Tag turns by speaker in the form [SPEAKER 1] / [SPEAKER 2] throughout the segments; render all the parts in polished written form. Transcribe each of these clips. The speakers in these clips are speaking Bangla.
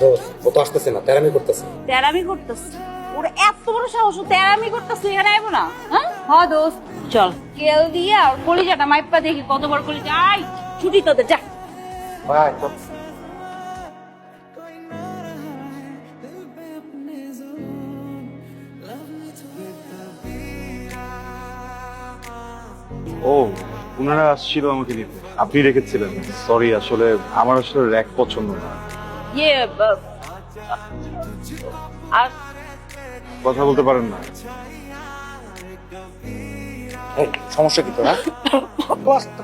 [SPEAKER 1] দোস্ত ও তো আসতেছে না, তেরামি করতেছে।
[SPEAKER 2] তেরামি করতেছে? ওর এত বড় সাহস, ও তেরামি করতেছে, এখানে আইবো না? হ্যাঁ দোস্ত চল, কেল দিয়ে আর কলিজাটা মাইপা দেখি কত বড় কলিজা। আই ছুটি তোদের, যা।
[SPEAKER 1] ভাই
[SPEAKER 3] ও, ওনারা আসছিল আমাকে নিতে, আপনি রেখেছিলেন। সরি, আসলে আমার আসলে র্যাক পছন্দ না।
[SPEAKER 2] ইয়ে আর
[SPEAKER 3] কথা বলতে পারেন না?
[SPEAKER 1] এই, সমস্যা কি তোর?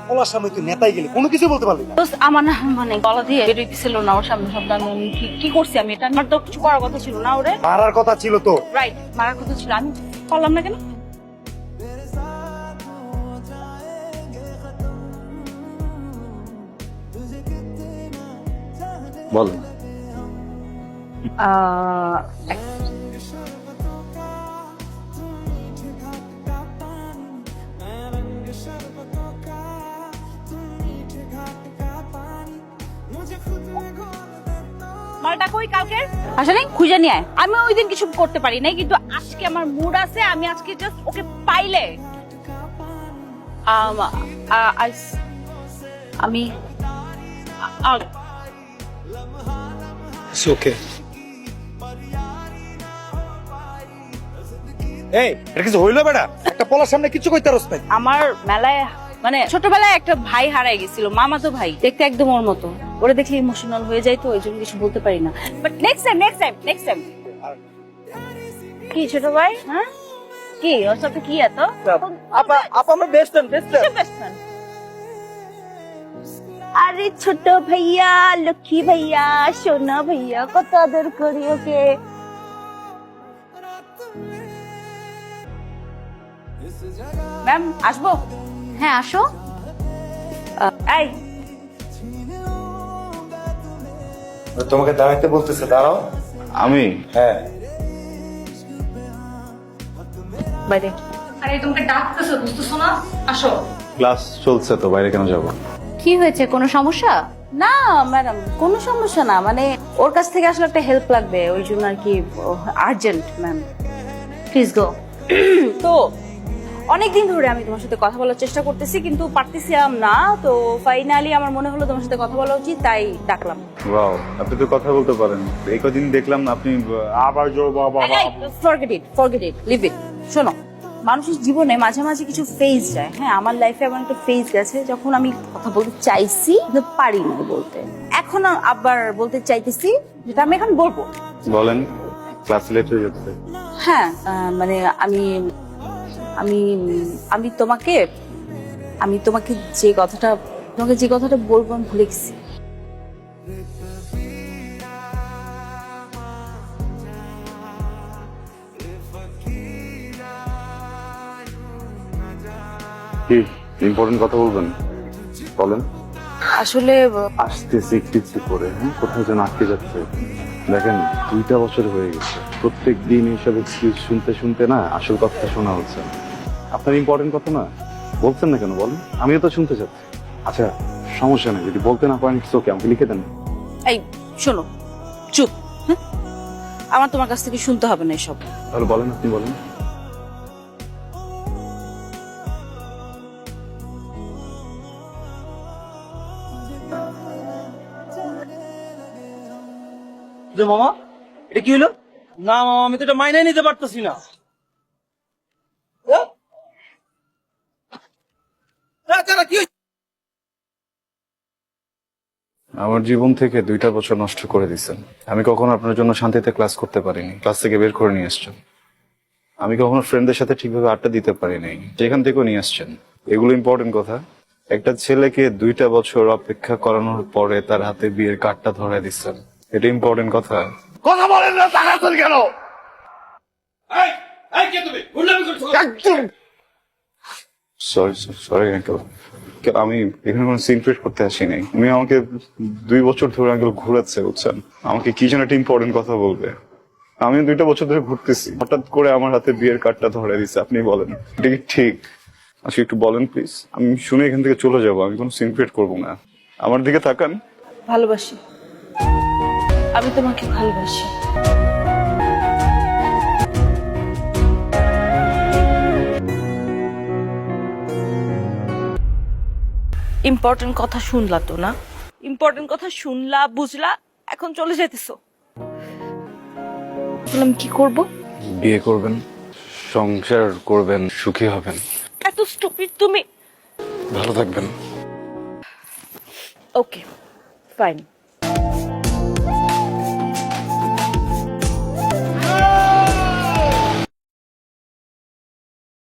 [SPEAKER 1] পোলার সামনে তুই নেতাই গেলি, কোনো কিছু বলতে পারলি না।
[SPEAKER 2] দোস্ত আমার না মানে গলা দিয়ে বেরোইতেছিল না ওর সামনে শব্দ। আমি কি করছি আমি? এটা আমার তো কিছু করার কথা ছিল না। ওরে
[SPEAKER 1] মারার কথা ছিল তো।
[SPEAKER 2] রাইট, মারার কথা ছিল, আমি পারলাম না কেন?
[SPEAKER 3] বলেন।
[SPEAKER 2] মালটা কই কালকের? আসলে খুঁজে নিয়ে আয়। আমি ওই দিন কিছু করতে পারি নাই, কিন্তু আজকে আমার মুড আছে। আমি আজকে জাস্ট ওকে পাইলে আমি
[SPEAKER 1] ওকে। এই, এটা কিছু হইলো বেটা? একটা পোলার সামনে কিছু কইতে পারছ না।
[SPEAKER 2] আমার মেলায় মানে ছোটবেলায় একটা ভাই হারাই গেছিল, মামাতো ভাই, দেখতে একদম ওর মতো। ওরা দেখলে ইমোশনাল হয়ে যায়, তো ওই জন্য কিছু বলতে পারি না। বাট নেক্সট টাইম কি ছোট ভাই? হ্যাঁ কি ওর সাথে কি এত?
[SPEAKER 1] আপা আমরা বেস্ট ফ্রেন্ড
[SPEAKER 2] কিসের best friend? আরে ছোট ভাইয়া, লক্ষ্মী ভাইয়া, সোনা ভাইয়া, কত আদর করি ওকে। ম্যাম আসবো? হ্যাঁ আসো। এই
[SPEAKER 1] তোমাকে দাঁড়াইতে বলতেছে, দাঁড়াও।
[SPEAKER 3] আমি?
[SPEAKER 1] হ্যাঁ।
[SPEAKER 2] বাইরে।
[SPEAKER 4] আরে তোমাকে ডাকতেছে, বুঝতেছো না? আসো।
[SPEAKER 3] ক্লাস চলছে তো, বাইরে কেন যাব?
[SPEAKER 4] কি হয়েছে, কোনো সমস্যা?
[SPEAKER 2] না ম্যাডাম, কোনো সমস্যা না, মানে ওর কাছ থেকে আসলে একটা হেল্প লাগবে, ওই জন্য আর কি, আর্জেন্ট ম্যাম।
[SPEAKER 4] Please go.
[SPEAKER 2] তো অনেকদিন ধরে আমি তোমার সাথে কথা বলার চেষ্টা করতেছি, কিন্তু পারতেছিলাম না। তো ফাইনালি আমার মনে হলো তোমার সাথে কথা বলা উচিত, তাই ডাকলাম।
[SPEAKER 3] ওয়াও, আপনি তো কথা বলতে পারেন। এই কদিন দেখলাম না আপনি আবার
[SPEAKER 2] ফরগেট ইট, লিভ ইট। শোনো, মানুষের জীবনে মাঝে মাঝে কিছু ফেজ যায়। হ্যাঁ, আমার লাইফে এমন একটা ফেজ গেছে যখন আমি কথা বলতে চাইছি কিন্তু পারিনি বলতে। এখন আবার বলতে চাইতেছি, যেটা আমি এখন বলবো।
[SPEAKER 3] বলেন। ক্লাস লেট হয়ে যাচ্ছে।
[SPEAKER 2] হ্যাঁ, মানে আমি আমি আমি তোমাকে আমি তোমাকে যে কথাটা বলবো আমি ভুলে গেছি।
[SPEAKER 3] কি ইম্পর্টেন্ট কথা বলবেন? বলেন।
[SPEAKER 2] আসলে
[SPEAKER 3] আসতেছি কিছু করে, হ্যাঁ, কোথাও যেন আটকে যাচ্ছে। দেখেন, 2টা বছর হয়ে গেছে, প্রত্যেক দিন এইসব এক্সকিউজ শুনতে শুনতে না আসল কথা শোনা হচ্ছে না। আপনার ইম্পর্টেন্ট কথা না, বলছেন না কেন বলেন? আমিও তো শুনতে চাচ্ছি। আচ্ছা, সমস্যা নেই, যদি বলতে না পারেন ওকে, আমাকে লিখে দেন।
[SPEAKER 2] এই শোনো, চুপ। হ্যাঁ, আমার তোমার কাছ থেকে শুনতে হবে না এসব।
[SPEAKER 3] তাহলে বলেন, আপনি বলেন।
[SPEAKER 5] যে মামা, এটা কি হলো? না মামা, আমি তো এটা মাইনাই নিতে পারতেছি না। কি হয়েছে?
[SPEAKER 3] আমার জীবন থেকে 2টা বছর নষ্ট করে দিচ্ছেন। আমি কখনো আপনার জন্য শান্তিতে ক্লাস করতে পারিনি, ক্লাস থেকে বের করে নিয়ে আসছেন। আমি কখনো ফ্রেন্ডদের সাথে ঠিকভাবে আড্ডা দিতে পারিনি, যেখান থেকেও নিয়ে আসছেন। এগুলো ইম্পর্টেন্ট কথা? একটা ছেলেকে 2টা বছর অপেক্ষা করানোর পরে তার হাতে বিয়ের কার্ডটা ধরায় দিচ্ছেন, এটা ইম্পর্টেন্ট কথা?
[SPEAKER 1] কথা বলেন না, তাড়াতাড়ি কেন?
[SPEAKER 3] সরি সরি আঙ্কেল, আমি এখানে কোনো সিন ক্রিয়েট করতে আসিনি। উনি আমাকে 2 বছর ধরে আঙ্কেল ঘুরাচ্ছে, বুঝছেন? আমাকে কি যেন একটা ইম্পর্টেন্ট কথা বলবে। আমি 2টা বছর ধরে ঘুরতেছি, হঠাৎ করে আমার হাতে বিয়ের কার্ডটা ধরে দিচ্ছে। আপনি বলেন, এটা কি ঠিক? আচ্ছা একটু বলেন প্লিজ, আমি শুনে এখান থেকে চলে যাবো। আমি কোনো সিন ক্রিয়েট করবো না। আমার দিকে তাকান।
[SPEAKER 2] ভালোবাসি। আমি তোমাকে ভালোবাসি। ইম্পর্টেন্ট কথা শুনলা তো না? ইম্পর্টেন্ট কথা শুনলা, বুঝলা, এখন চলে যাইতেছো। আমি কি করব?
[SPEAKER 3] বিয়ে করবেন, সংসার করবেন, সুখী হবেন,
[SPEAKER 2] এত স্টুপিড তুমি।
[SPEAKER 3] ভালো থাকবেন।
[SPEAKER 2] Okay fine.